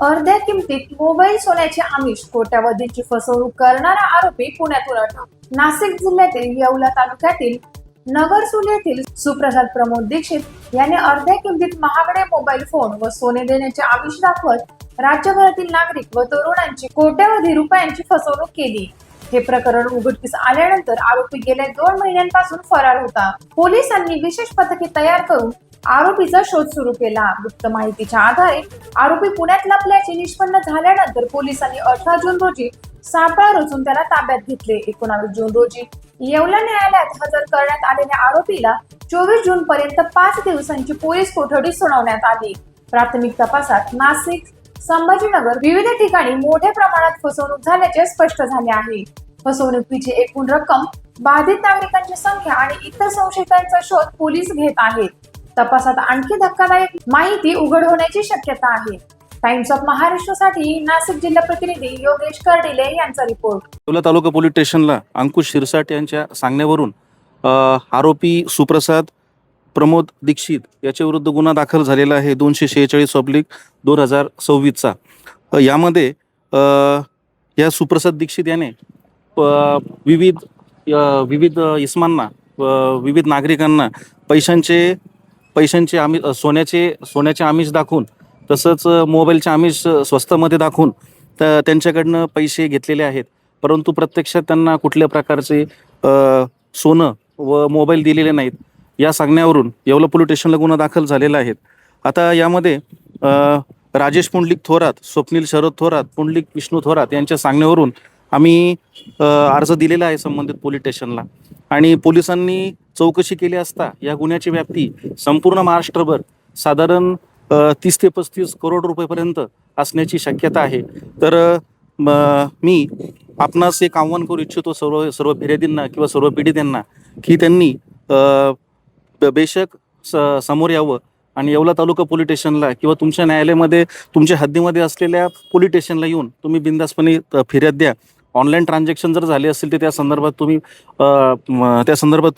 अर्ध्या किमतीत मोबाईल सोन्याचे आमिष, कोट्यावधींची फसवणूक करणारा आरोपी पुण्यातून अटक. नाशिक जिल्ह्यातील येवला तालुक्यातील नगरसूल येथील सुप्रसाद प्रमोद दीक्षित याने अर्ध्या किमतीत महागडे मोबाईल फोन व सोने देण्याचे आमिष दाखवत राज्यभरातील नागरिक व तरुणांची कोट्यावधी रुपयांची फसवणूक केली. हे प्रकरण उघडकीस आल्यानंतर आरोपी गेल्या 2 महिन्यांपासून फरार होता. पोलिसांनी विशेष पथके तयार करून आरोपीचा शोध सुरू केला. गुप्त माहितीच्या आधारे आरोपी पुण्यात लपल्याचे निष्पन्न झाल्यानंतर पोलिसांनी 18 जून रोजी सापळा रचून त्याला ताब्यात घेतले. 19 जून रोजी येवला न्यायालयात हजर करण्यात आलेल्या आरोपीला 24 जून पर्यंत 5 दिवसांची पोलीस कोठडी सुनावण्यात आली. प्राथमिक तपासात नाशिक, संभाजीनगर विविध ठिकाणी मोठ्या प्रमाणात फसवणूक झाल्याचे स्पष्ट झाले आहे. फसवणुकीची एकूण रक्कम, बाधित नागरिकांची संख्या आणि इतर संशयितांचा शोध पोलीस घेत आहेत. तपासात आणखी धक्कादायक माहिती उघड होण्याची शक्यता आहे. टाइम्स ऑफ महाराष्ट्रसाठी नाशिक जिल्हा प्रतिनिधी योगेश कर्डिले यांचा रिपोर्ट. येवला तालुका पोलीस स्टेशनला अंकुश शिरसाट यांच्या सांगण्यावरून आरोपी सुप्रसाद प्रमोद दीक्षित याच्या विरुद्ध गुन्हा दाखल झालेला आहे 246/2026 यामध्ये या सुप्रसाद दीक्षित याने विविध इसमांना विविध नागरिकांना पैशांचे आमिष, सोन्याचे आमिष दाखवून, तसंच मोबाईलचे आमिष स्वस्तामध्ये दाखवून त्यांच्याकडनं पैसे घेतलेले आहेत. परंतु प्रत्यक्षात त्यांना कुठल्या प्रकारचे सोनं व मोबाईल दिलेले नाहीत. या सांगण्यावरून येवला पोलीस स्टेशनला गुन्हा दाखल झालेला आहे. आता यामध्ये राजेश पुंडलिक थोरात, स्वप्नील शरद थोरात, पुंडलिक विष्णू थोरात यांच्या सांगण्यावरून आम्ही अर्ज दिलेला आहे संबंधित पोलीस स्टेशनला. आणि पोलिसांनी चौकशी केली असता या गुन्ह्याची व्याप्ती संपूर्ण महाराष्ट्रभर साधारण 30 ते 35 करोड रुपयेपर्यंत असण्याची शक्यता आहे. तर मी आपणास एक आव्हान करू इच्छितो सर्व फिर्यादींना किंवा सर्व पीडितांना की त्यांनी बेशक समोर यावं आणि येवला तालुका पोलीस स्टेशनला किंवा तुमच्या न्यायालयामध्ये तुमच्या हद्दीमध्ये असलेल्या पोलीस स्टेशनला येऊन तुम्ही बिनधास्तपणे फिर्याद द्या. ऑनलाईन ट्रान्झॅक्शन जर झाले असतील तर त्या संदर्भात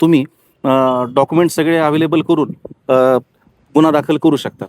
तुम्ही डॉक्युमेंट सगळे अवेलेबल करून गुन्हा दाखल करू शकता.